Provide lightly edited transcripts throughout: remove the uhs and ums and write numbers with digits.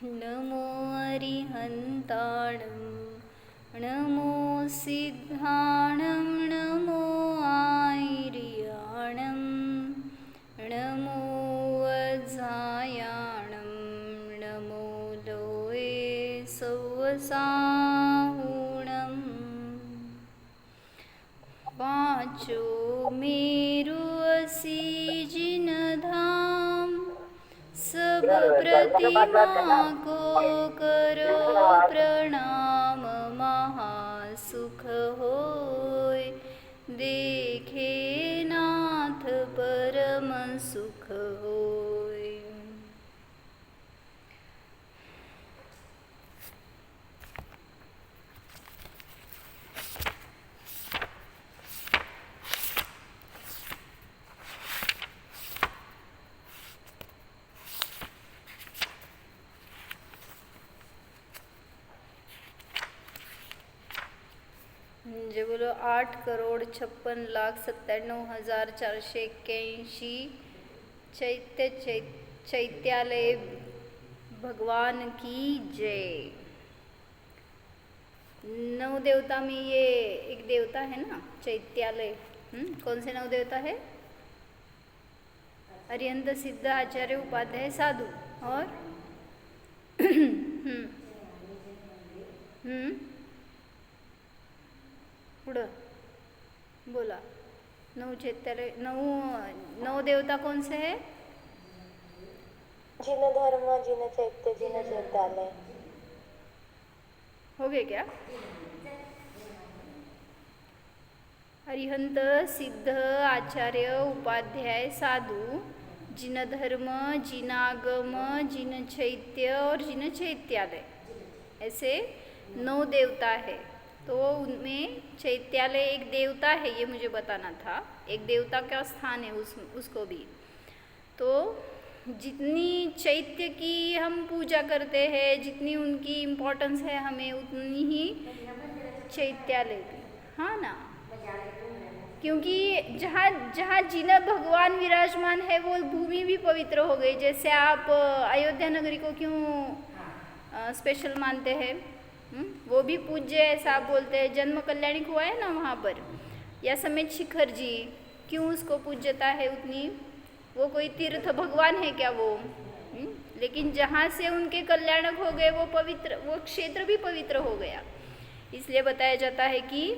नमो अरिहन्ताणं नमो सिद्धाणं नमो आयर्याणं नमो वज्रायाणं नमो लोये सौवसाहुणं पाँचो मेरु असी जिनधाम सब प्रतिमा को करो प्रणाम महासुख होय देखे नाथ परम सुख होय। म्हणजे बोलो 8,56,97,481 चैत्यालय भगवान की जय। 9 देवता में ये एक देवता है ना चैत्यालय। कौन से 9 देवता है? अरिहंत सिद्ध आचार्य उपाध्याय साधु और पुढं बोला। 9 चैत्यालय 9 देवता कौन से है? जिन धर्म जिन चैत्य जिन चैत्यालय। हो गए क्या? अरिहंत सिद्ध आचार्य उपाध्याय साधु जिन धर्म जिनागम जिन चैत्य और जिन चैत्यालय, ऐसे 9 देवता है। तो उनमें चैत्यालय एक देवता है, ये मुझे बताना था। एक देवता का स्थान है उसको भी। तो जितनी चैत्य की हम पूजा करते हैं, जितनी उनकी इम्पोर्टेंस है हमें, उतनी ही चैत्यालय की, हाँ ना। क्योंकि जहाँ जहाँ जिन भगवान विराजमान है वो भूमि भी पवित्र हो गई। जैसे आप अयोध्या नगरी को क्यों स्पेशल मानते हैं? वो भी पूज्य ऐसा आप बोलते हैं। जन्म कल्याणिक हुआ है ना वहाँ पर, या समेत शिखर जी, क्यों उसको पूज्यता है उतनी? वो कोई तीर्थ भगवान है क्या वो? लेकिन जहाँ से उनके कल्याणक हो गए वो पवित्र, वो क्षेत्र भी पवित्र हो गया। इसलिए बताया जाता है कि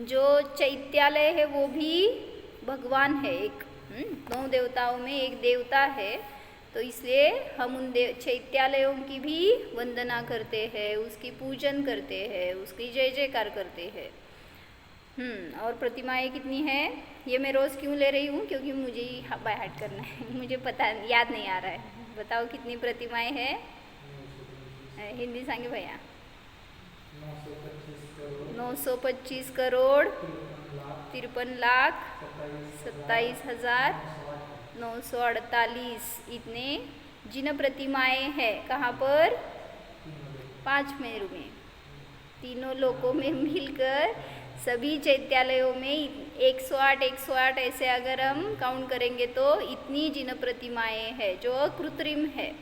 जो चैत्यालय है वो भी भगवान है एक। 9 देवताओं में एक देवता है। तो इसलिए हम उन चैत्यालयों की भी वंदना करते हैं, उसकी पूजन करते हैं, उसकी जय जयकार करते हैं। और प्रतिमाएं कितनी हैं ये मैं रोज़ क्यों ले रही हूँ? क्योंकि मुझे ही बाय हार्ट करना है। मुझे पता याद नहीं आ रहा है। बताओ कितनी प्रतिमाएं हैं? हिंदी सांगे भैया। 925 करोड़ 53,27,948 इतने जिन प्रतिमाएं हैं। कहाँ पर? 5 मेरु में, तीनों लोकों में मिलकर सभी चैत्यालयों में 108 ऐसे अगर हम काउंट करेंगे तो इतनी जिन प्रतिमाएं हैं जो अकृत्रिम है।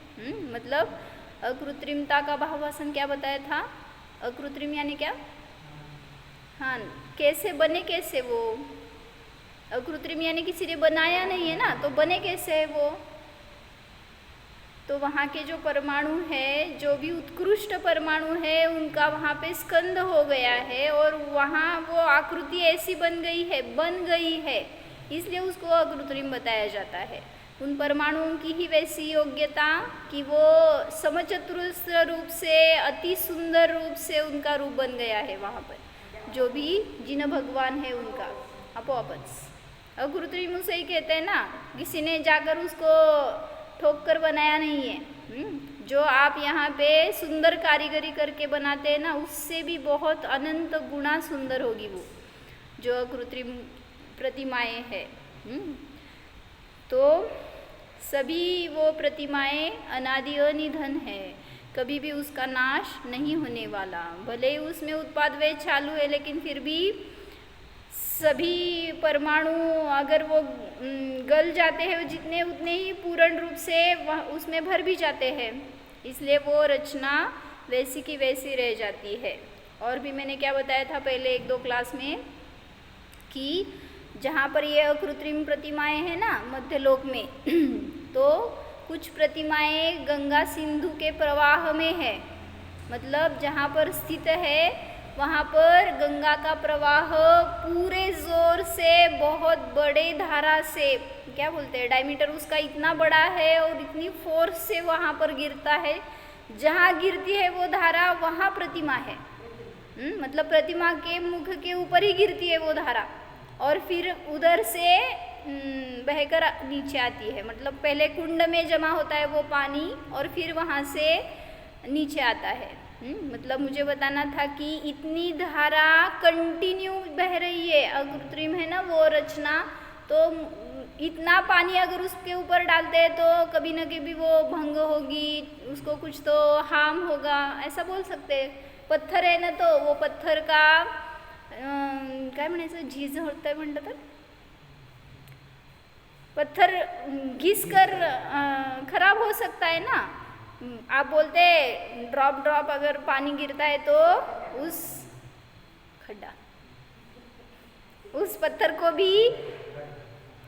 मतलब अकृत्रिमता का भावासन क्या बताया था? अकृत्रिम यानी क्या? हाँ, कैसे बने? कैसे वो अकृत्रिम यानी किसी ने बनाया नहीं है ना, तो बने कैसे है वो? तो वहाँ के जो परमाणु है, जो भी उत्कृष्ट परमाणु है, उनका वहाँ पे स्कंद हो गया है और वहाँ वो आकृति ऐसी बन गई है, इसलिए उसको अकृत्रिम बताया जाता है। उन परमाणुओं की ही वैसी योग्यता कि वो समचतुरस्र रूप से, अति सुंदर रूप से उनका रूप बन गया है वहाँ पर। जो भी जिन भगवान है उनका अपोअपच अकृत्रिम उसे ही कहते हैं ना। किसी ने जाकर उसको ठोक कर बनाया नहीं है। जो आप यहाँ पे सुंदर कारीगरी करके बनाते हैं ना, उससे भी बहुत अनंत गुना सुंदर होगी वो जो अकृत्रिम प्रतिमाएं हैं। तो सभी वो प्रतिमाएं अनादि अनिधन है, कभी भी उसका नाश नहीं होने वाला। भले ही उसमें उत्पाद वे चालू है, लेकिन फिर भी सभी परमाणु अगर वो गल जाते हैं जितने, उतने ही पूर्ण रूप से उसमें भर भी जाते हैं। इसलिए वो रचना वैसी की वैसी रह जाती है। और भी मैंने क्या बताया था पहले 1-2 क्लास में कि जहाँ पर ये अकृत्रिम प्रतिमाएं हैं ना मध्यलोक में तो कुछ प्रतिमाएं गंगा सिंधु के प्रवाह में है, मतलब जहाँ पर स्थित है वहाँ पर गंगा का प्रवाह पूरे जोर से बहुत बड़े धारा से, क्या बोलते हैं, डायमीटर उसका इतना बड़ा है और इतनी फोर्स से वहाँ पर गिरता है, जहाँ गिरती है वो धारा वहाँ प्रतिमा है। मतलब प्रतिमा के मुख के ऊपर ही गिरती है वो धारा और फिर उधर से बहकर नीचे आती है। मतलब पहले कुंड में जमा होता है वो पानी और फिर वहाँ से नीचे आता है। मतलब मुझे बताना था कि इतनी धारा कंटिन्यू बह रही है, अकृत्रिम है ना वो रचना, तो इतना पानी अगर उसके ऊपर डालते हैं तो कभी न कभी वो भंग होगी, उसको कुछ तो हार्म होगा, ऐसा बोल सकते हैं। पत्थर आहे ना तो वो पत्थर का काय म्हणायचं, झीज होतं म्हणलं तर पत्थर घिस कर खराब हो सकता है ना। आप बोलते ड्रॉप ड्रॉप अगर पानी गिरता है तो उस खड्डा उस पत्थर को भी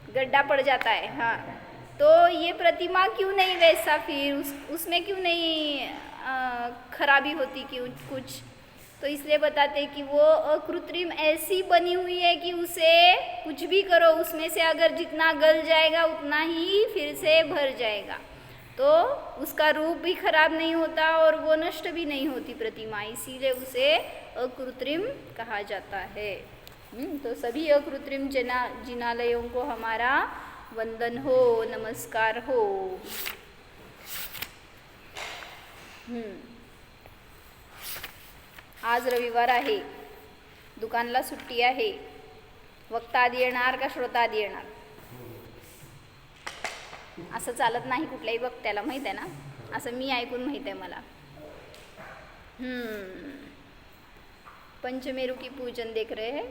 गड्ढा पड़ जाता है। हाँ, तो ये प्रतिमा क्यों नहीं वैसा, फिर उसमें क्यों नहीं खराबी होती क्यों कुछ, तो इसलिए बताते हैं कि वो अकृत्रिम ऐसी बनी हुई है कि उसे कुछ भी करो उसमें से अगर जितना गल जाएगा उतना ही फिर से भर जाएगा, तो उसका रूप भी खराब नहीं होता और वो नष्ट भी नहीं होती प्रतिमा, इसीलिए उसे अकृत्रिम कहा जाता है। तो सभी अकृत्रिम जिनालयों को हमारा वंदन हो, नमस्कार हो। आज रविवार आहे, दुकानला सुट्टी आहे, वक्ता आधी येणार का श्रोता आधी येणार असं चालत नाही कुठल्याही वक्त्याला, माहीत आहे ना, असं मी ऐकून माहीत आहे मला। पंचमेरु की पूजन देख रहे हैं।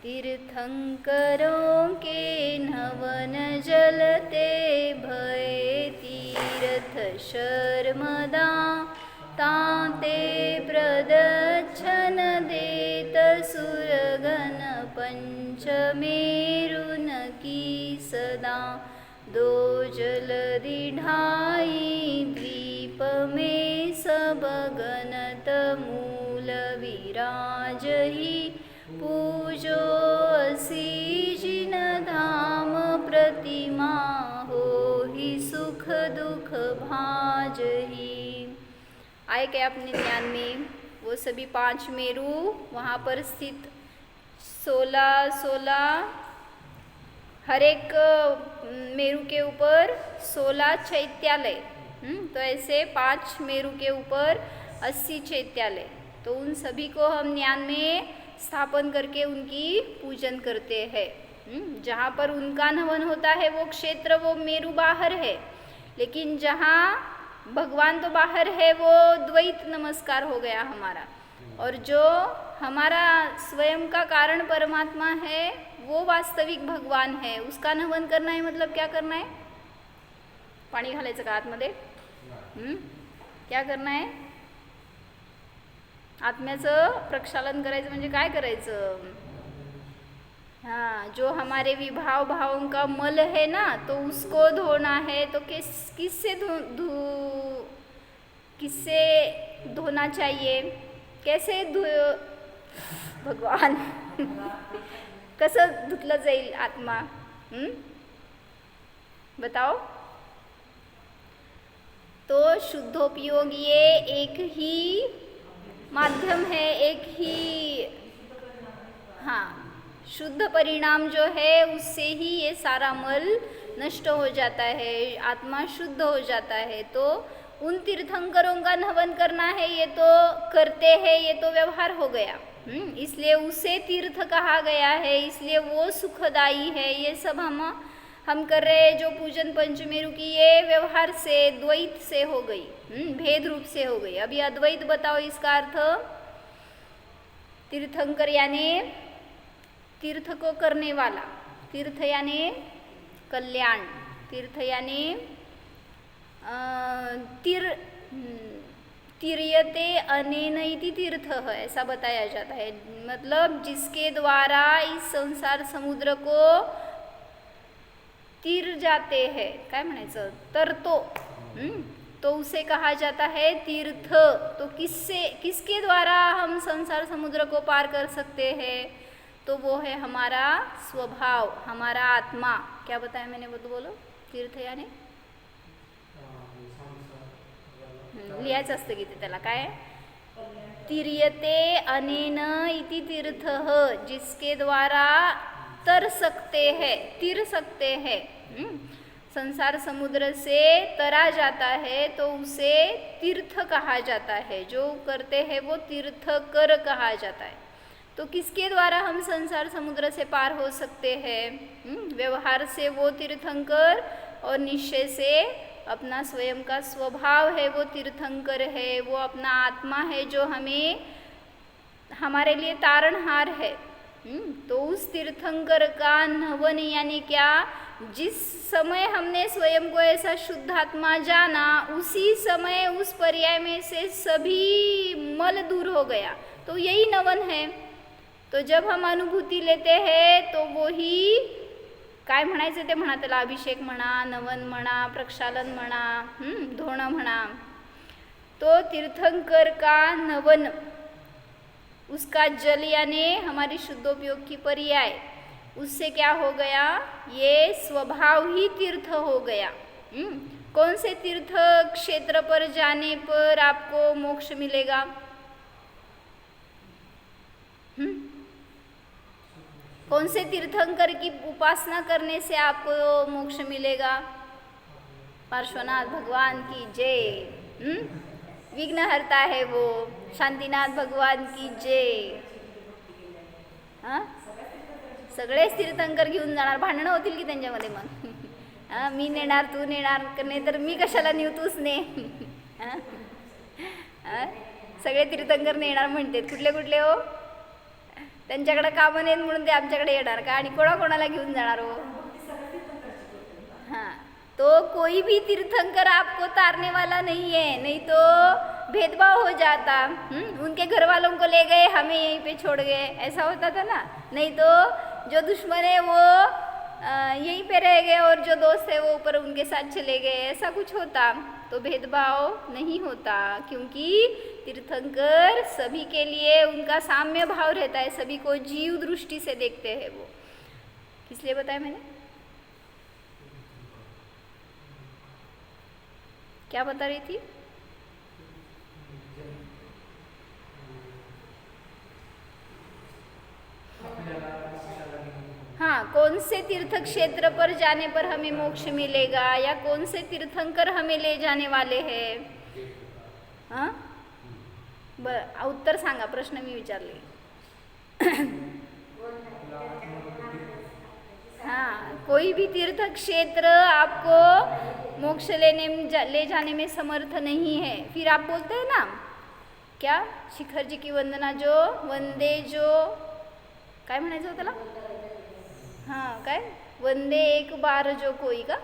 तीर्थंकरों के नवन जलते भय तीर्थ शर्मदा ताते प्रदच्छन देत सुरगण पंचमेरुन की सदा दो जलधि ढाई द्वीप में सब गणत मूल विराजहि पूजो असी जिन धाम प्रतिमा हो ही सुख दुख भाजहि। आए क्या अपने ध्यान में वो सभी 5 मेरु, वहाँ पर स्थित 16 हर एक मेरु के ऊपर 16 चैत्यालय, तो ऐसे 5 मेरु के ऊपर 80 चैत्यालय, तो उन सभी को हम ध्यान में स्थापन करके उनकी पूजन करते हैं। जहाँ पर उनका हवन होता है वो क्षेत्र, वो मेरु बाहर है, लेकिन जहाँ भगवान तो बाहर है वो द्वैत नमस्कार हो गया हमारा, और जो हमारा स्वयं का कारण परमात्मा है वो वास्तविक भगवान है, उसका नमन करना है। मतलब क्या करना है, पाणी घालायचं का आतमध्ये, क्या करना है, आत्म्याचं प्रक्षालन करायचं म्हणजे काय करायचं, हाँ, जो हमारे विभाव भावों का मल है ना तो उसको धोना है। तो किससे धोना चाहिए, कैसे भगवान कसं धुतलं जाईल आत्मा, बताओ। तो शुद्धोपयोग ये एक ही माध्यम है, एक ही, हाँ, शुद्ध परिणाम जो है उससे ही ये सारा मल नष्ट हो जाता है, आत्मा शुद्ध हो जाता है। तो उन तीर्थंकरों का हवन करना है, ये तो करते हैं, ये तो व्यवहार हो गया, इसलिए उसे तीर्थ कहा गया है, इसलिए वो सुखदाई है। ये सब हम कर रहे हैं जो पूजन पंचमेरु की, ये व्यवहार से द्वैत से हो गई, भेद रूप से हो गई। अभी अद्वैत बताओ इसका अर्थ। तीर्थंकर यानी तीर्थ को करने वाला, तीर्थ यानी कल्याण, तीर्थ यानी तीर्यते अनेन इति तीर्थः, ऐसा बताया जाता है। मतलब जिसके द्वारा इस संसार समुद्र को तीर जाते हैं, काय म्हणायचं, तरतो, तो उसे कहा जाता है तीर्थ। तो किसके द्वारा हम संसार समुद्र को पार कर सकते हैं? तो वो है हमारा स्वभाव, हमारा आत्मा। क्या बताया मैंने, वो तो बोलो। तीर्थ यानी लिहायचं असतं की त्याला काय, तीर्यते अनेन इति तीर्थः, जिसके द्वारा तर सकते हैं, तीर सकते हैं। संसार समुद्र से तरा जाता है तो उसे तीर्थ कहा जाता है। जो करते हैं वो तीर्थकर कहा जाता है। तो किसके द्वारा हम संसार समुद्र से पार हो सकते हैं? व्यवहार से वो तीर्थंकर, और निश्चय से अपना स्वयं का स्वभाव है वो तीर्थंकर है, वो अपना आत्मा है जो हमें, हमारे लिए तारणहार है। तो उस तीर्थंकर का नवन यानी क्या, जिस समय हमने स्वयं को ऐसा शुद्ध आत्मा जाना, उसी समय उस पर्याय में से सभी मल दूर हो गया, तो यही नवन है। तो जब हम अनुभूती लेते हैं तो वो ही काय म्हणायचं ते म्हणा, त्याला अभिषेक म्हणा, नवन म्हणा, प्रक्षालन म्हणा, धोणं म्हणा। तो तीर्थंकर का नवन, उसका जल यानी हमारी शुद्धोपयोग की पर्याय, उससे क्या हो गया, ये स्वभाव ही तीर्थ हो गया। कौन से तीर्थ क्षेत्र पर जाने पर आपको मोक्ष मिलेगा? कौन से तीर्थंकर की उपासना करने से आपको मोक्ष मिलेगा? पार्श्वनाथ भगवान की जय। विघ्नहर्ता है वो, शांतिनाथ भगवान की जय। सगळेच तीर्थंकर घेऊन जाणार, भांडणं होतील की त्यांच्यामध्ये मग। मी नेणार, तू नेणार, नाही तर मी कशाला नेऊ, तूच ने। सगळे तीर्थंकर नेणार म्हणते, कुठले कुठले हो? त्यांच्याकडे कामं नाहीत म्हणून ते आमच्याकडे येणार का? आणि कोणाकोणाला घेऊन जाणार हो? हाँ, तो कोई भी तीर्थंकर आपको तारने वाला नहीं है, नहीं तो भेदभाव हो जाता। उनके घर वालों को ले गए, हमें यहीं पे छोड़ गए, ऐसा होता था ना। नहीं तो जो दुश्मन है वो यहीं पे रह गए और जो दोस्त है वो ऊपर उनके साथ चले गए, ऐसा कुछ होता। तो भेदभाव नहीं होता, क्योंकि तीर्थंकर सभी के लिए उनका साम्य भाव रहता है, सभी को जीव दृष्टि से देखते हैं वो। किस लिए बताया मैंने? क्या बता रही थी? हाँ, कौन से तीर्थ क्षेत्र पर जाने पर हमें मोक्ष मिलेगा, या कौन से तीर्थंकर हमें ले जाने वाले हैं? हाँ, उत्तर सांगा, प्रश्न मी विचारले। हाँ, कोई भी तीर्थ क्षेत्र आपको मोक्ष ले जाने में समर्थ नहीं है। फिर आप बोलते हैं ना, क्या शिखर जी की वंदना जो वंदे, जो काय म्हणायचं होतं त्याला? हाँ, काय वंदे एक बार जो कोई का,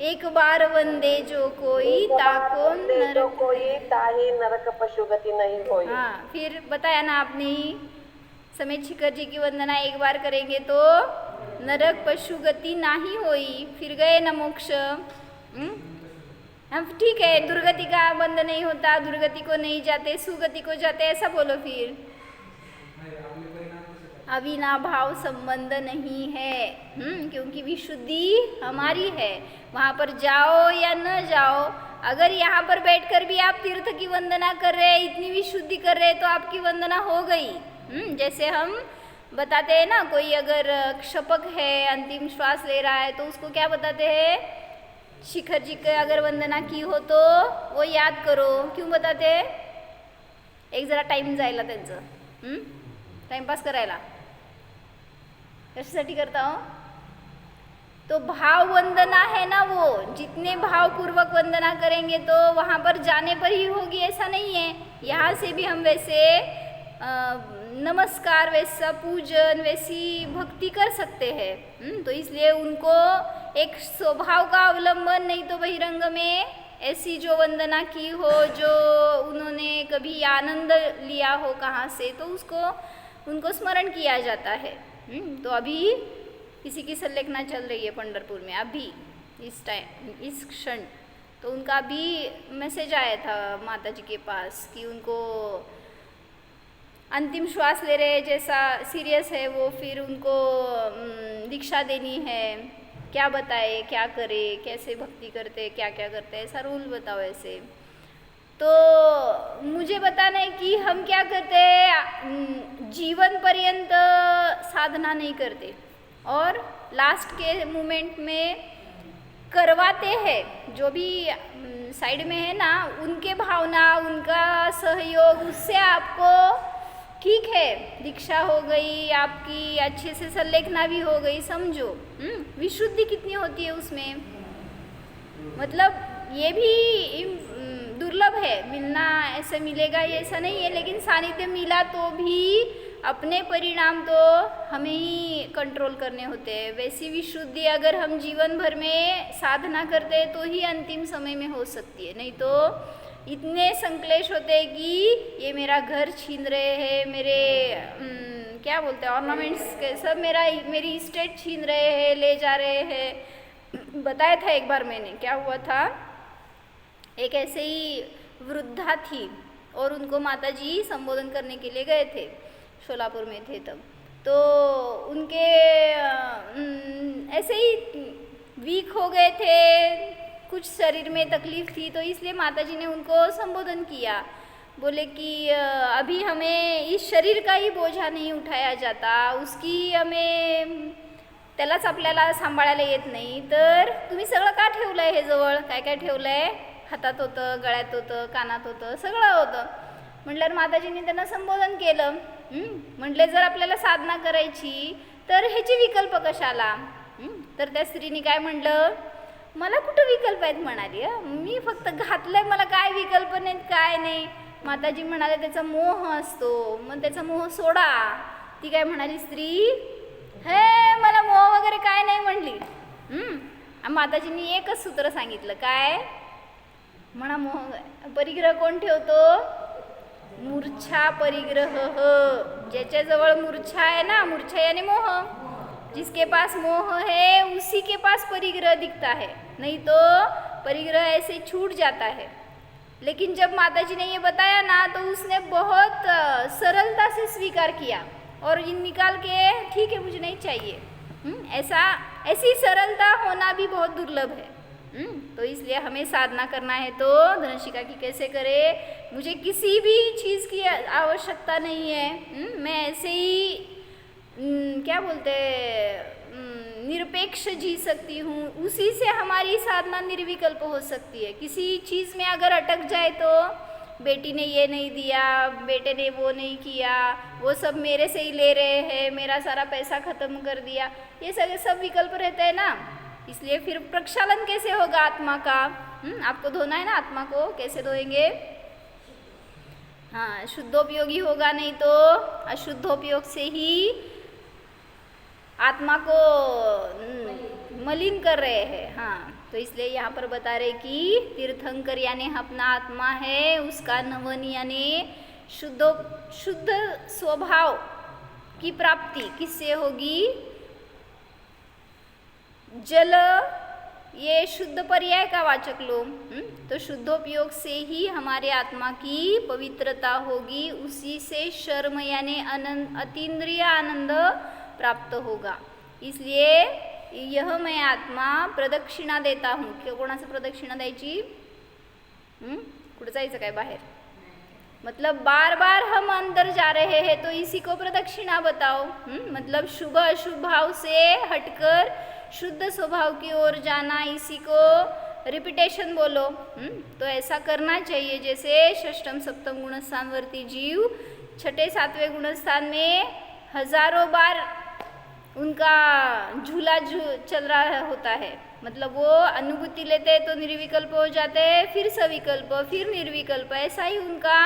एक बार वंदे जो कोई ताको नरक, कोई ताही नरक पशुगति नहीं होई। हाँ, फिर बताया ना आपने ही, समेत शिखर जी की वंदना एक बार करेंगे तो नरक पशुगति नहीं होई, फिर गए ना मोक्ष। हम ठीक है, दुर्गति का बंध नहीं होता, दुर्गति को नहीं जाते, सुगति को जाते, ऐसा बोलो। फिर अविनाभाव संबंध नहीं है, क्योंकि विशुद्धि हमारी है। वहाँ पर जाओ या न जाओ, अगर यहाँ पर बैठकर भी आप तीर्थ की वंदना कर रहे हैं, इतनी विशुद्धि कर रहे हैं, तो आपकी वंदना हो गई। जैसे हम बताते हैं ना, कोई अगर क्षपक है, अंतिम श्वास ले रहा है, तो उसको क्या बताते हैं? शिखर जी की अगर वंदना की हो तो वो याद करो। क्यों बताते हैं? एक जरा टाइम जायला त्यांचं, टाइमपास करायला। कशासाठी करता हो? तो भाव वंदना है ना, वो जितने भावपूर्वक वंदना करेंगे तो वहाँ पर जाने पर ही होगी, ऐसा नहीं है। यहाँ से भी हम वैसे नमस्कार, वैसा पूजन, वैसी भक्ति कर सकते हैं। तो इसलिए उनको एक स्वभाव का अवलंबन, नहीं तो बहिरंग में ऐसी जो वंदना की हो, जो उन्होंने कभी आनंद लिया हो कहाँ से, तो उसको उनको स्मरण किया जाता है। तो अभी किसी की संलेखना चल रही है पंढरपुर में अभी इस टाइम, इस क्षण। तो उनका भी मैसेज आया था माता जी के पास कि उनको अंतिम श्वास ले रहे जैसा सीरियस है वो, फिर उनको दीक्षा देनी है, क्या बताए, क्या करे, कैसे भक्ति करते, क्या क्या करते, ऐसा रूल बताओ ऐसे। तो मुझे बताना है कि हम क्या करते हैं, जीवन पर्यंत साधना नहीं करते और लास्ट के मोमेंट में करवाते हैं। जो भी साइड में है ना, उनके भावना, उनका सहयोग, उससे आपको ठीक है दीक्षा हो गई, आपकी अच्छे से संलेखना भी हो गई, समझो। विशुद्धि कितनी होती है उसमें, मतलब ये भी दुर्लभ है मिलना, ऐसे मिलेगा ये ऐसा नहीं है, लेकिन सानिध्य मिला तो भी अपने परिणाम तो हमें ही कंट्रोल करने होते हैं। वैसी विशुद्धि अगर हम जीवन भर में साधना करते हैं तो ही अंतिम समय में हो सकती है, नहीं तो इतने संक्लेश होते हैं कि ये मेरा घर छीन रहे हैं, मेरे क्या बोलते हैं ऑर्नामेंट्स के सब, मेरी स्टेट छीन रहे हैं, ले जा रहे हैं। बताया था एक बार मैंने, क्या हुआ था, एक ऐसे ही वृद्धा थी और उनको माताजी संबोधन करने के लिए गए थे, शोलापुर में थे तब। तो उनके ऐसे ही वीक हो गए थे, कुछ शरीर में तकलीफ थी, तो इसलिए माताजी ने उनको संबोधन किया। बोले कि अभी हमें इस शरीर का ही बोझा नहीं उठाया जाता, उसकी हमें त्यालाच आपल्याला सांभाळायला येत नाही, तर तुम्ही सगळं का ठेवलं आहे हे जवळ, काय काय ठेवलं आहे, हातात होतं, गळ्यात होतं, कानात होतं, सगळं होतं. म्हटल्यावर माताजींनी त्यांना संबोधन केलं. म्हटले जर आपल्याला साधना करायची तर ह्याचे विकल्प कशाला. तर त्या स्त्रीने काय म्हटलं, मला कुठं विकल्प आहेत म्हणाली, मी फक्त घातलंय, मला काय विकल्प नाहीत, काय नाही. माताजी म्हणाले त्याचा मोह असतो, मग त्याचा मोह सोडा. ती काय म्हणाली स्त्री, हे मला मोह वगैरे काय नाही म्हणली. माताजींनी एकच सूत्र सांगितलं, काय म्हणा, मोह परिग्रह कोण ठेवतो, मूर्छा परिग्रह. ज्याच्याजवळ मूर्छा आहे ना, मूर्छा यानी मोह, जिसके पास मोह है उसी के पास परिग्रह दिखता है, नहीं तो परिग्रह ऐसे छूट जाता है. लेकिन जब माताजी ने ये बताया ना, तो उसने बहुत सरलता से स्वीकार किया और निकाल के ठीक है मुझे नहीं चाहिए. ऐसी सरलता होना भी बहुत दुर्लभ है. तो इसलिए हमें साधना करना है तो धनशिका की कैसे करे, मुझे किसी भी चीज़ की आवश्यकता नहीं है, मैं ऐसे ही क्या बोलते निरपेक्ष जी सकती हूँ, उसी से हमारी साधना निर्विकल्प हो सकती है. किसी चीज़ में अगर अटक जाए तो बेटी ने ये नहीं दिया, बेटे ने वो नहीं किया, वो सब मेरे से ही ले रहे हैं, मेरा सारा पैसा ख़त्म कर दिया, ये सब विकल्प रहते हैं ना. इसलिए फिर प्रक्षालन कैसे होगा आत्मा का, आपको धोना है ना आत्मा को, कैसे धोएंगे, हाँ शुद्धोपयोगी होगा, नहीं तो अशुद्धोपयोग से ही आत्मा को मलिन कर रहे हैं. हाँ, तो इसलिए यहाँ पर बता रहे कि तीर्थंकर यानी अपना आत्मा है, उसका नवन यानी शुद्ध स्वभाव की प्राप्ति किससे होगी, जल ये शुद्ध पर्याय का वाचक लो. तो शुद्धोपयोग से ही हमारे आत्मा की पवित्रता होगी, उसी से शर्म यानी अतीन्द्रिय आनंद प्राप्त होगा. इसलिए यह मैं आत्मा प्रदक्षिणा देता हूँ. कोणाचं प्रदक्षिणा द्यायची, कुठं जायचं काय बाहेर, मतलब बार बार हम अंदर जा रहे हैं तो इसी को प्रदक्षिणा बताओ. मतलब शुभ अशुभ भाव से हटकर शुद्ध स्वभाव की ओर जाना, इसी को रिपीटेशन बोलो. तो ऐसा करना चाहिए. जैसे षष्टम सप्तम गुणस्थानवर्ती जीव छठे सातवें गुणस्थान में हजारों बार उनका झूला चल रहा होता है, मतलब वो अनुभूति लेते हैं तो निर्विकल्प हो जाते हैं, फिर सविकल्प, फिर निर्विकल्प, ऐसा ही उनका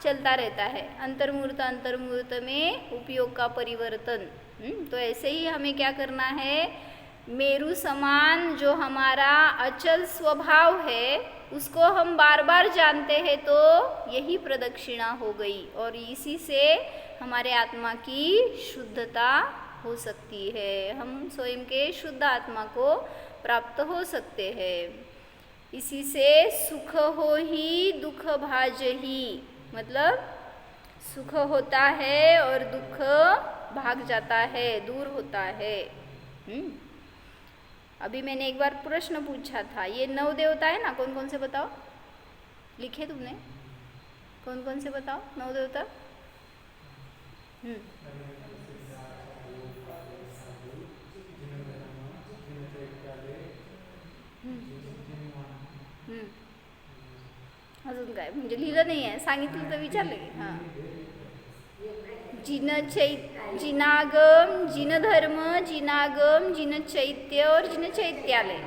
चलता रहता है. अंतर्मुहूर्त में उपयोग का परिवर्तन. तो ऐसे ही हमें क्या करना है, मेरु समान जो हमारा अचल स्वभाव है उसको हम बार बार जानते हैं तो यही प्रदक्षिणा हो गई और इसी से हमारे आत्मा की शुद्धता हो सकती है, हम स्वयं के शुद्ध आत्मा को प्राप्त हो सकते हैं। इसी से सुख हो ही दुख भाज ही, मतलब सुख होता है और दुख भाग जाता है, दूर होता है। अभी मैंने एक बार प्रश्न पूछा था, ये 9 देवता है ना, कौन कौन से बताओ, लिखे तुमने, कौन कौन से बताओ 9 देवता? अजून काय म्हणजे लिहिलं नाही आहे, सांगितलं तर विचारले. हां, जिनागम, जिनधर्म, जिनागम, जिनचैत्य और जिनचैत्यालय.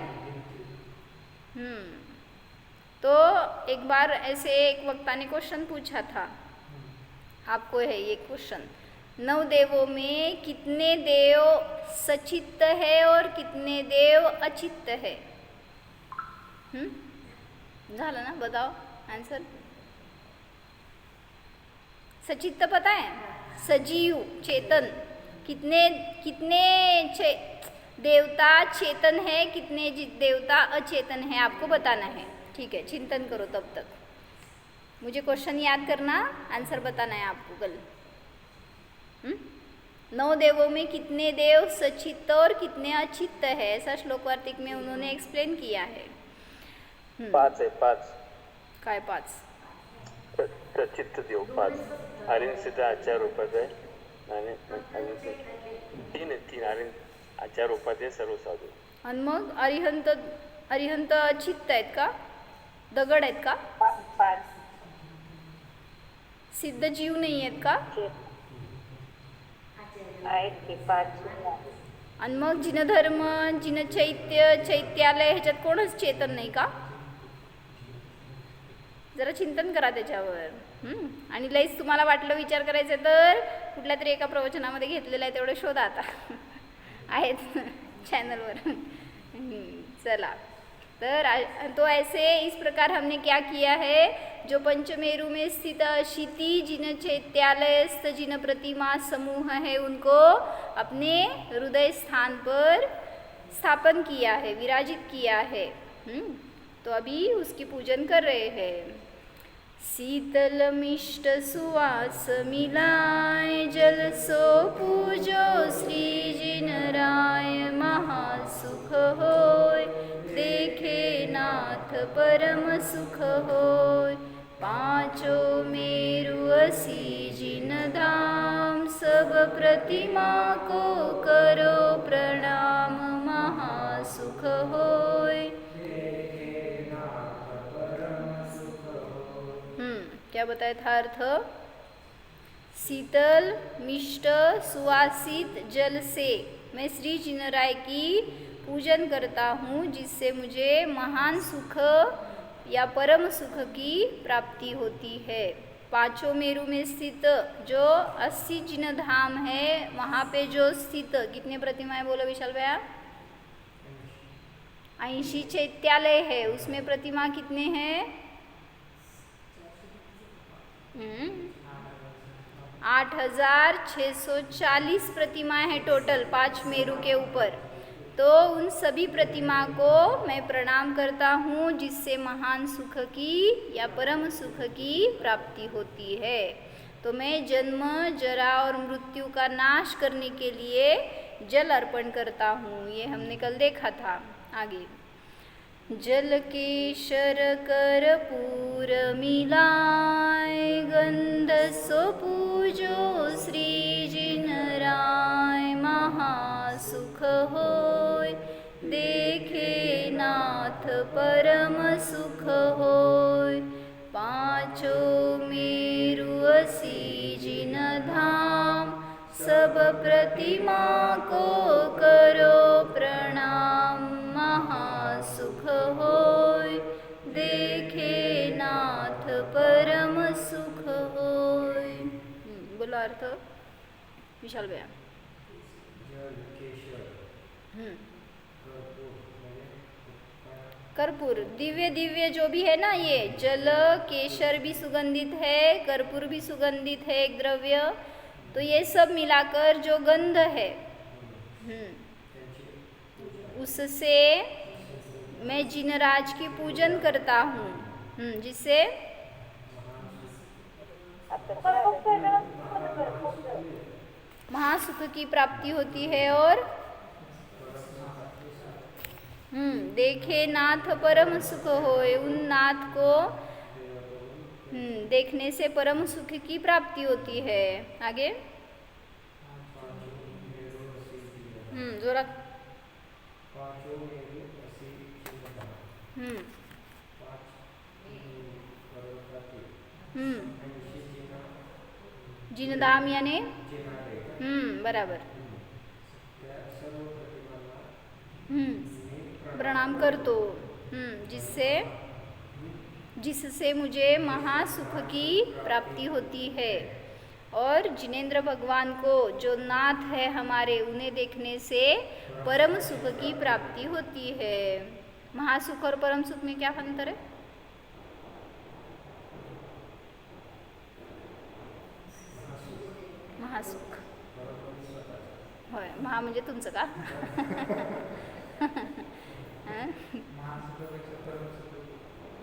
तो एक बार ऐसे एक वक्ता ने क्वेश्चन पूछा था, आपको है ये क्वेश्चन, 9 देवों में कितने देव सचित्त है और कितने देव अचित्त है? झालं ना, बताओ आंसर. सचित्त पता है, सजीव चेतन, कितने कितने देवता चेतन है, कितने देवता अचेतन है, आपको बताना है. ठीक है, चिंतन करो तब तक, मुझे क्वेश्चन याद करना, आंसर बताना है आपको कल. 9 देवों में कितने देव सचित्त और कितने अचित्त है, ऐसा श्लोक वार्तिक में उन्होंने एक्सप्लेन किया है. 5 आहे, 5. काय 5? सचित्त देव 5, आर्यन सिद्ध आचार रूपात आहे आणि 3 आर्यन आचार रूपात आहे सर्व साधू. आणि मग अरिहंत अचित्त आहेत का, दगड आहेत का, 5 सिद्ध जीव नाही आहेत का? आहेत की 5. आणि मग जिनधर्म, जिनचैत्य, चैत्यालय ह्याच्यात कोणच चेतन नाही का? जरा चिंतन करा त्याच्यावर. आणि लईच तुम्हाला वाटलं विचार करायचं तर कुठल्या तरी एका प्रवचनामध्ये घेतलेलं आहे, तेवढं शोधा आता आहेत चैनलवर. चला, तो ऐसे इस प्रकार हमने क्या किया है, जो पंचमेरु में स्थित अशीति जिन चैत्यालयस्थ जिन प्रतिमा समूह है उनको अपने हृदय स्थान पर स्थापन किया है, विराजित किया है. तो अभी उसकी पूजन कर रहे हैं. शीतल मिष्ट सुवास मिलाय, जल सो पूजो श्री जिन राय, महासुख होय देखे नाथ परम सुख होय. पांचों मेरु असी जिन धाम, सब प्रतिमा को करो प्रणाम, महासुख होय. क्या बताया था अर्थ? शीतल मिष्ट सुवासित जल से मैं श्री जिनराय की पूजन करता हूँ, जिससे मुझे महान सुख या परम सुख की प्राप्ति होती है. 5 मेरु में स्थित जो 80 जिन धाम है, वहाँ पे जो स्थित कितने प्रतिमाएं बोलो विशाल भैया? 80 चैत्यालय है, उसमें प्रतिमा कितने हैं? 8640 प्रतिमाएं हैं टोटल 5 मेरु के ऊपर. तो उन सभी प्रतिमा को मैं प्रणाम करता हूँ, जिससे महान सुख की या परम सुख की प्राप्ति होती है. तो मैं जन्म जरा और मृत्यु का नाश करने के लिए जल अर्पण करता हूँ, ये हमने कल देखा था. आगे, जल केशर कर्पूर मिलाय, गंध सो पूजो श्री जिन राय, महासुख होय देखे नाथ परम सुख होय. पांचों मेरु असी जिन धाम, सब प्रतिमा को करो प्रणाम, महासुख होय देखे नाथ परम सुख होय. बोलो अर्थ विशाल भैया. कर्पूर, दिव्य दिव्य जो भी है ना, ये जल केशर भी सुगंधित है, कर्पूर भी सुगंधित है एक द्रव्य, तो ये सब मिलाकर जो गंध है उससे मैं जिनराज की पूजन करता हूँ, जिससे महासुख की प्राप्ति होती है। और देखे नाथ परम सुख होए, उन नाथ को देखने से परम सुख की प्राप्ति होती है। आगे जोरा जिनधाम यानी बराबर प्रणाम कर तो जिससे मुझे महासुख की प्राप्ति होती है। और जिनेंद्र भगवान को जो नाथ है हमारे, उन्हें देखने से परम सुख की प्राप्ति होती है। महासुख और परम सुख में क्या अंतर है? महासुख होय, महा म्हणजे तुमचं का?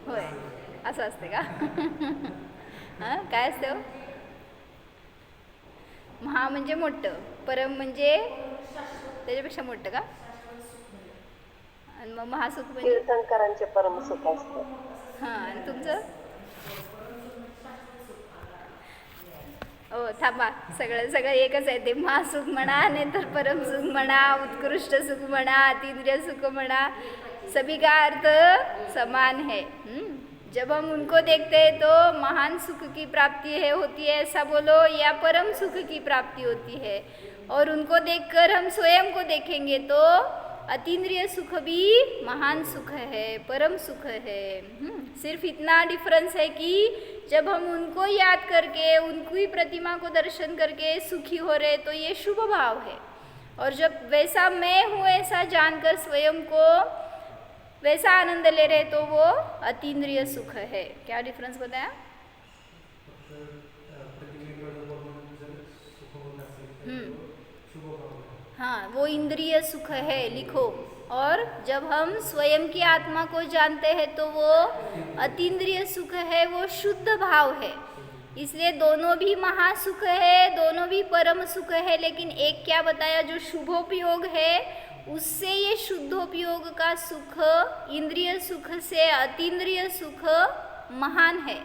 होय, असं असते का? काय असते हो? महा म्हणजे मोठं, परम म्हणजे त्याच्यापेक्षा मोठं का? आणि मग महासुख म्हणजे तीर्थंकरांचे परम सुख असतं. हां, आणि तुमचं? हो, थांबा, सगळं एकच आहे ते. महासुख म्हणा, नाही तर परम सुख म्हणा, उत्कृष्ट सुख म्हणा, अतींद्रिय सुख म्हणा, सभी का अर्थ समान है। जब हम उनको देखते हैं तो महान सुख की प्राप्ति है होती है ऐसा बोलो, या परम सुख की प्राप्ति होती है। और उनको देखकर हम स्वयं को देखेंगे तो अतीन्द्रिय सुख भी महान सुख है, परम सुख है। सिर्फ इतना डिफरेंस है कि जब हम उनको याद करके, उनकी प्रतिमा को दर्शन करके सुखी हो रहे तो ये शुभ भाव है। और जब वैसा मैं हूँ ऐसा जानकर स्वयं को वैसा आनंद ले रहे तो वो अतीन्द्रिय सुख है। क्या डिफरेंस बताया? हाँ, वो इंद्रिय सुख है, लिखो। और जब हम स्वयं की आत्मा को जानते हैं तो वो अतीन्द्रिय सुख है, वो शुद्ध भाव है। इसलिए दोनों भी महासुख है, दोनों भी परम सुख है, लेकिन एक क्या बताया, जो शुभोपयोग है उससे ये शुद्धोपयोग का सुख इंद्रिय सुख से अतीन्द्रिय सुख महान है,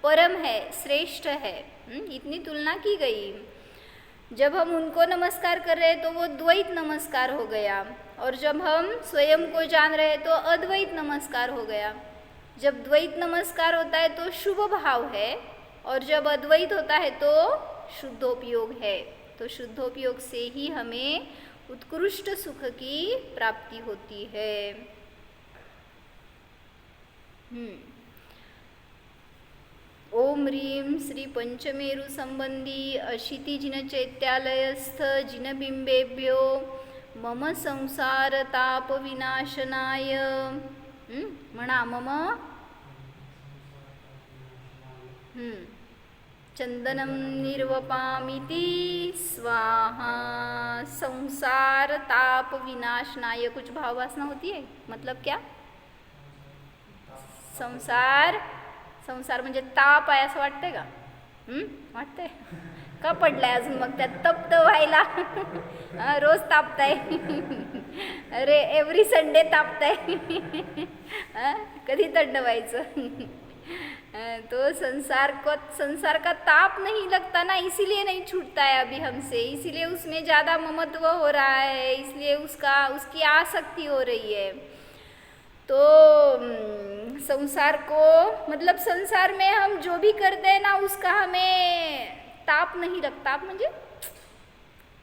परम है, श्रेष्ठ है। इतनी तुलना की गई। जब हम उनको नमस्कार कर रहे हैं तो वो द्वैत नमस्कार हो गया, और जब हम स्वयं को जान रहे हैं तो अद्वैत नमस्कार हो गया। जब द्वैत नमस्कार होता है तो शुभ भाव है, और जब अद्वैत होता है तो शुद्धोपयोग है। तो शुद्धोपयोग से ही हमें उत्कृष्ट सुख की प्राप्ति होती है। ओम ह्रीं श्री पंचमेरु संबंधी अशीति जिन चैत्यालयस्थ जिन बिंबेभ्यो मम संसार ताप विनाशनाय म्हणा मम चंदनम निर्वपामिति स्वाहा संसार ताप विनाशनाय। कुछ भाववासना होती है, मतलब क्या? संसार म्हणजे ताप आहे असं वाटतंय का? वाटतंय का? पडलाय अजून मग त्यात तप्त व्हायला? रोज तापताय, अरे एव्हरी संडे तापताय, कधी थंड व्हायचं? तो संसार का ताप नहीं लगता ना, इसीलिए नहीं छूटता है अभी हमसे, इसीलिए उसमें ज़्यादा ममत्व हो रहा है, इसलिए उसकी आसक्ति हो रही है। तो संसार को, मतलब संसार में हम जो भी करते हैं ना उसका हमें ताप नहीं लगता। ताप म्हणजे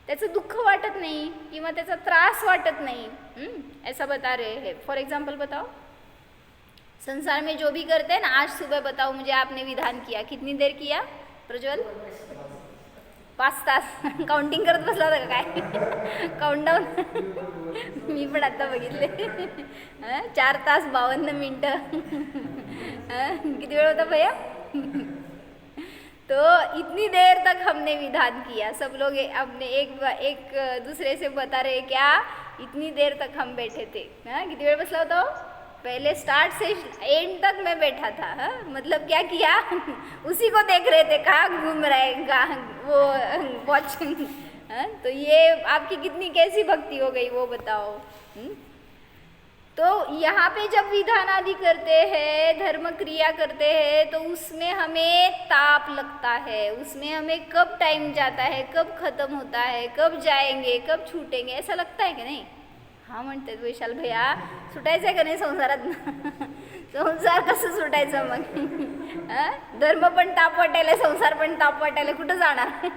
त्याचं दुःख वाटत नहीं किंवा त्याचा त्रास वाटत नहीं, ऐसा बता रहे हैं। फॉर एग्जाम्पल बताओ, संसार में जो भी करते हैं ना, आज सुबह बताओ मुझे, आपने विधान किया, कितनी देर किया प्रज्वल? 5 तास काउंटिंग करत बसला होता का काय? काउंटडाऊन मी पण आता बघितले 4 तास 52 मिनटं किती वेळ होता भैया तो इतनी देर तक हमने विधान किया सब लोग अपने एक दूसरे से बता रहे क्या इतनी देर तक हम बैठे थे कितनी देर बसला होता पहले स्टार्ट से एंड तक मैं बैठा था मतलब क्या किया उसी को देख रहे थे कहाँ घूम रहे कहाँ वो वॉचिंग तो ये आपकी कितनी कैसी भक्ति हो गई वो बताओ तो यहाँ पे जब विधान आदि करते हैं धर्म क्रिया करते हैं तो उसमें हमें ताप लगता है उसमें हमें कब टाइम जाता है कब खत्म होता है कब जाएंगे कब छूटेंगे ऐसा लगता है कि नहीं हा म्हणतात विशाल भैया सुटायचं आहे का नाही संसारात संसार कसं सुटायचं मग धर्म पण ताप वाटायला संसार पण ताप वाटायला कुठं जाणार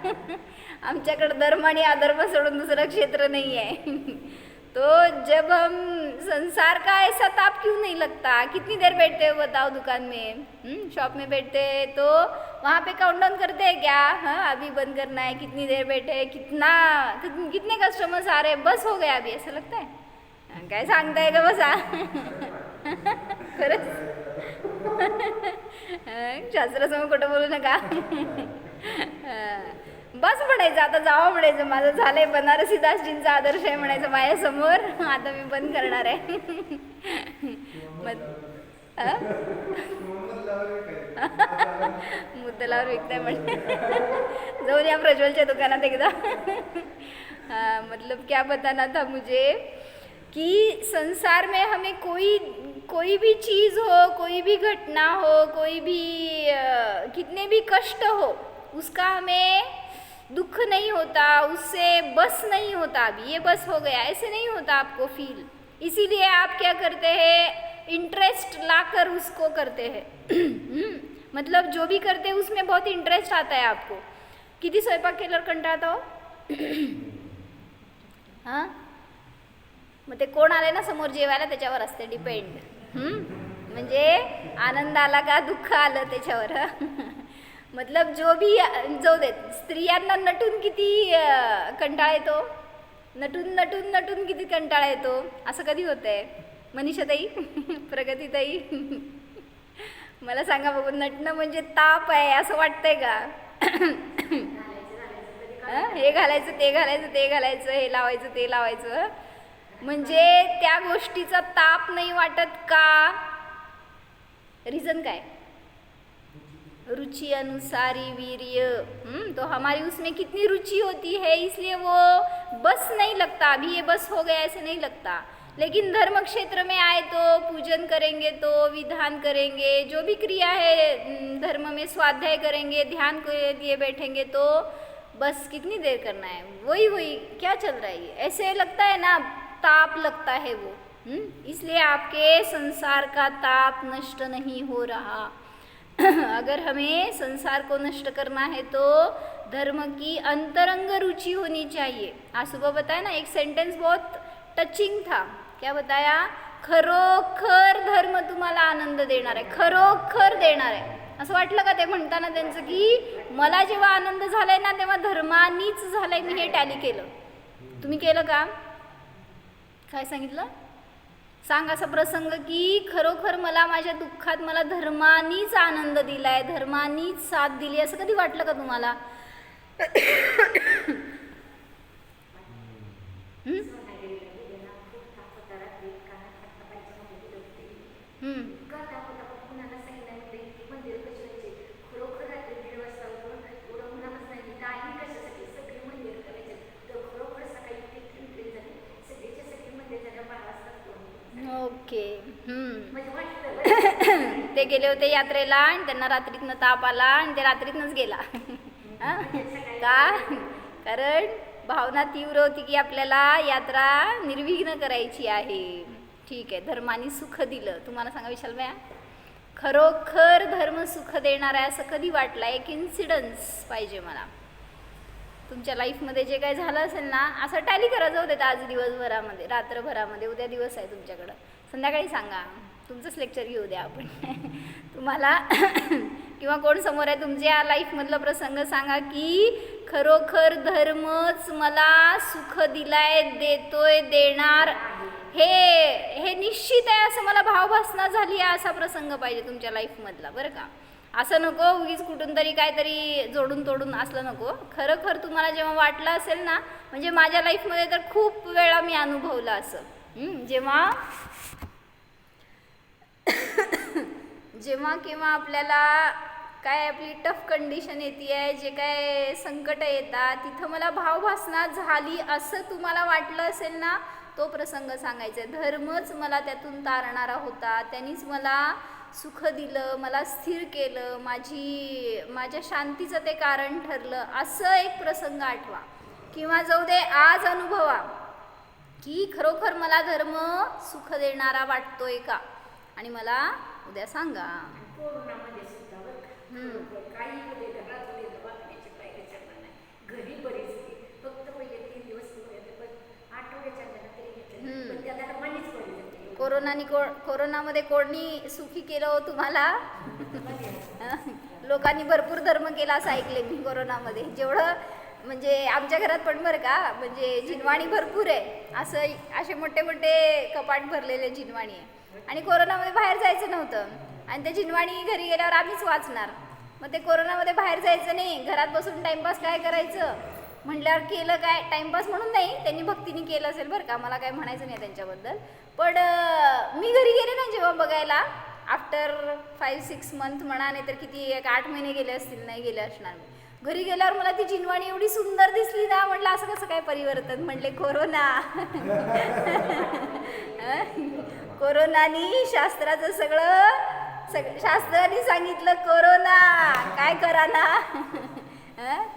आमच्याकडे धर्म आणि अधर्म सोडून दुसरं क्षेत्र नाही आहे तो जब हम संसार का ऐसा ताप क्यों नहीं लगता कितनी देर बैठते हो बताओ दुकान में शॉप में बैठते हैं तो वहाँ पे काउंटडाउन करते हैं क्या हाँ अभी बंद करना है कितनी देर बैठे कितने कस्टमर्स आ रहे हैं बस हो गया अभी ऐसा लगता है काय सांगताय का बसा खरंच शास्त्रासमोर खोटं बोलू नका बस म्हणायचं आता जावं म्हणायचं माझं झालंय बनारसी दासजींचा आदर्श आहे म्हणायचं माझ्यासमोर आता मी बंद करणार आहे मुद्दलावर विकताय म्हणे जाऊन या प्रज्वलच्या दुकानात एकदा मतलब क्या बताना था मुझे कि संसार में हमें कोई भी चीज़ हो कोई भी घटना हो कोई भी कितने भी कष्ट हो उसका हमें दुख नहीं होता उससे बस नहीं होता अभी ये बस हो गया ऐसे नहीं होता आपको फील इसीलिए आप क्या करते हैं इंटरेस्ट लाकर उसको करते हैं मतलब जो भी करते हैं उसमें बहुत इंटरेस्ट आता है आपको किती स्वयंपाक केल्यावर कंटाळता हो हां मग ते कोण आले ना समोर जेवायला त्याच्यावर असते डिपेंड म्हणजे आनंद आला का दुःख आलं त्याच्यावर मतलब जो भी जाऊ देत स्त्रियांना नटून किती कंटाळा येतो नटून किती कंटाळा येतो असं कधी होतंय मनीषाताई प्रगतीताई मला सांगा बघू नटणं म्हणजे ताप आहे असं वाटतंय का हे घालायचं ते घालायचं ते घालायचं हे लावायचं ते लावायचं म्हणजे त्या गोष्टीचा ताप नाही वाटत का रीजन काय रुचि अनुसारी वीर्य तो हमारी उसमें कितनी रुचि होती है इसलिए वो बस नहीं लगता अभी ये बस हो गया ऐसे नहीं लगता लेकिन धर्म क्षेत्र में आए तो पूजन करेंगे तो विधान करेंगे जो भी क्रिया है धर्म में स्वाध्याय करेंगे ध्यान के लिए बैठेंगे तो बस कितनी देर करना है वही क्या चल रहा है ऐसे लगता है ना ताप लगता है वो इसलिए आपके संसार का ताप नष्ट नहीं हो रहा अगर हमें संसार को नष्ट करना है तो धर्म की अंतरंग रुचि होनी चाहिए आज सुबह बताया ना एक सेंटेंस बहुत टचिंग था क्या बताया खरोखर धर्म तुम्हाला आनंद देणार आहे खरोखर देणार आहे असं वाटलं का ते म्हणताना त्यांचं की मला जेव्हा आनंद झालाय ना तेव्हा धर्मानीच झालाय मी हे टॅली केलं तुम्ही केलं का काय सांगितलं सांग असा प्रसंग की खरोखर मला माझ्या दुःखात मला धर्मानीच आनंद दिलाय धर्मानीच साथ दिली असं कधी वाटलं का तुम्हाला ओके ते गेले होते यात्रेला आणि त्यांना रात्रीतनं ताप आला आणि ते रात्रीतनंच गेला का कारण भावना तीव्र होती की आपल्याला यात्रा निर्विघ्न करायची आहे ठीक आहे धर्माने सुख दिलं तुम्हाला सांगा विशाल भैया खरोखर धर्म सुख देणार आहे असं कधी वाटलं एक इन्सिडन्स पाहिजे मला तुमच्या लाईफमध्ये जे काही झालं असेल ना असं टॅली करा जाऊ देत आज दिवसभरामध्ये रात्रभरामध्ये उद्या दिवस आहे तुमच्याकडं संध्याकाळी सांगा तुमचंच लेक्चर घेऊ द्या आपण तुम्हाला किंवा कोण समोर आहे तुमच्या लाईफमधलं प्रसंग सांगा की खरोखर धर्मच मला सुख दिलाय, देतोय, देणार हे निश्चित आहे असं मला भावभासना झाली आहे, असा प्रसंग पाहिजे तुमच्या लाईफमधला, बरं का. असं नको उगीच कुठून तरी काहीतरी जोडून तोडून असलं नको. खरं तुम्हाला जेव्हा वाटलं असेल ना, म्हणजे माझ्या लाईफमध्ये तर खूप वेळा मी अनुभवलं असं, जेव्हा जेव्हा केव्हा आपल्याला काय आपली टफ कंडिशन येते आहे, जे काय संकट येतात, तिथं मला भावभासना झाली असं तुम्हाला वाटलं असेल ना, तो प्रसंग सांगायचा आहे. धर्मच मला त्यातून तारणारा होता, त्यांनीच मला सुख दिलं, मला स्थिर केलं, माझ्या शांतीचं ते कारण ठरलं, असं एक प्रसंग आठवा. किंवा जाऊ दे आज अनुभवा की खरोखर मला धर्म सुख देणारा वाटतोय का, आणि मला उद्या सांगा. कोरोनामध्ये सुद्धा काही दवाखान्याची पायरी चढणार नाही, घरी बरीच फक्त पहिले 3 दिवस आठवड्याच्या तरी पण त्या धर्मानेच बरी. कोरोनामध्ये कोणी सुखी केलं हो तुम्हाला? लोकांनी भरपूर धर्म केला असं ऐकले मी कोरोनामध्ये. जेवढं म्हणजे आमच्या घरात पण बरं का, म्हणजे जिनवाणी भरपूर आहे, असे मोठे मोठे कपाट भरलेले जिनवाणी आहे. आणि कोरोनामध्ये बाहेर जायचं नव्हतं, आणि ते जिनवाणी घरी गेल्यावर आम्हीच वाचणार. मग ते कोरोनामध्ये बाहेर जायचं नाही, घरात बसून टाइमपास काय करायचं म्हटल्यावर केलं काय, टाइमपास म्हणून नाही, त्यांनी भक्तीने केलं असेल बरं का, मला काय म्हणायचं नाही त्यांच्याबद्दल. पण मी घरी गेले ना जेव्हा बघायला, आफ्टर 5-6 मंथ म्हणा, नाही तर किती 8 महिने गेले असतील, नाही गेले असणार मी. घरी गेल्यावर मला ती जिनवाणी एवढी सुंदर दिसली ना, म्हटलं असं कसं काय परिवर्तन, म्हटले कोरोना. कोरोनानी शास्त्राचं शास्त्राने सांगितलं, कोरोना काय करा ना,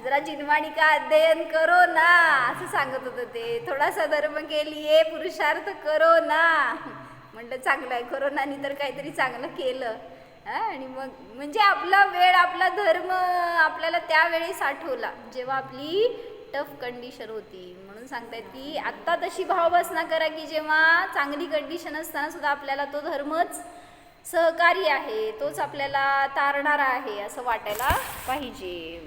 जरा जिनवाणी का अध्ययन करो ना, असं सांगत होतं ते. थोडासा धर्म केलीये, पुरुषार्थ करो ना. म्हटलं चांगलं आहे, कोरोनानी तर काहीतरी चांगलं केलं. आणि मग म्हणजे आपला वेळ, आपला धर्म आपल्याला त्यावेळी साठवला जेव्हा आपली टफ कंडिशन होती. म्हणून सांगतायत की आत्ता तशी भावभासना करा की जेव्हा चांगली कंडिशन असताना सुद्धा आपल्याला तो धर्मच सहकारी आहे, तोच आपल्याला तारणारा आहे असं वाटायला पाहिजे.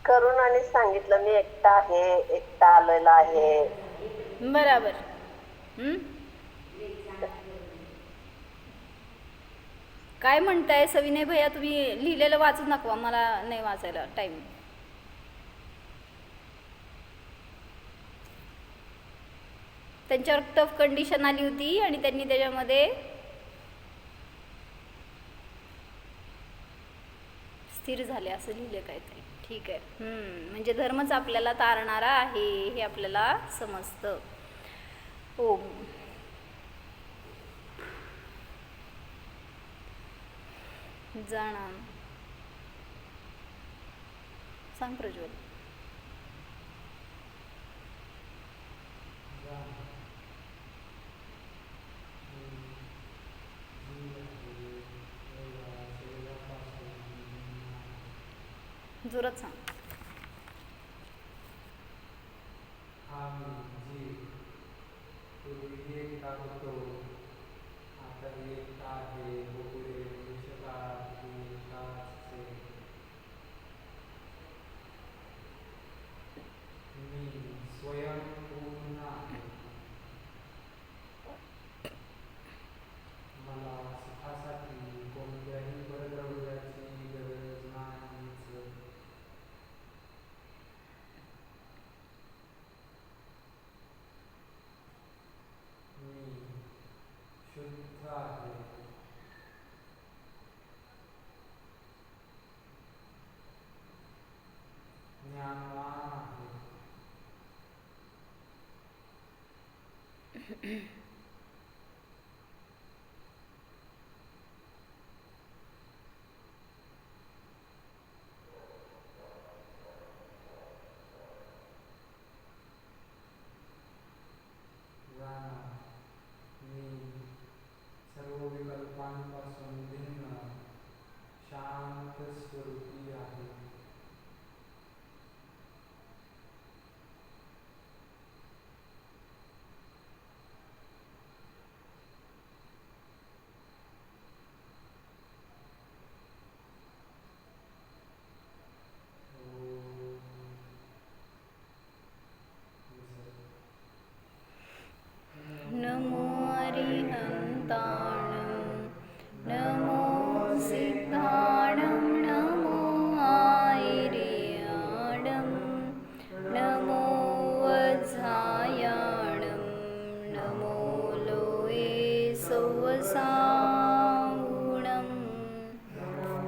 करुणाने सांगितलं, मी एकटा आहे, एकटा आलेला आहे. बराबर. काय म्हणताय सविनय भैया, तुम्ही लिहिलेलं वाचू नका, मला नाही वाचायला टाइम. त्यांच्यावर टफ कंडिशन आली होती आणि त्यांनी त्याच्यामध्ये स्थिर झाले असं लिहिले काहीतरी. ठीक आहे. म्हणजे धर्मच आपल्याला तारणारा आहे हे आपल्याला समजतं. ओम. जाणा सांग प्रज्वल. जोरात सांग. विकल्पांपासून भिन्न शांत स्वरूपी आहे.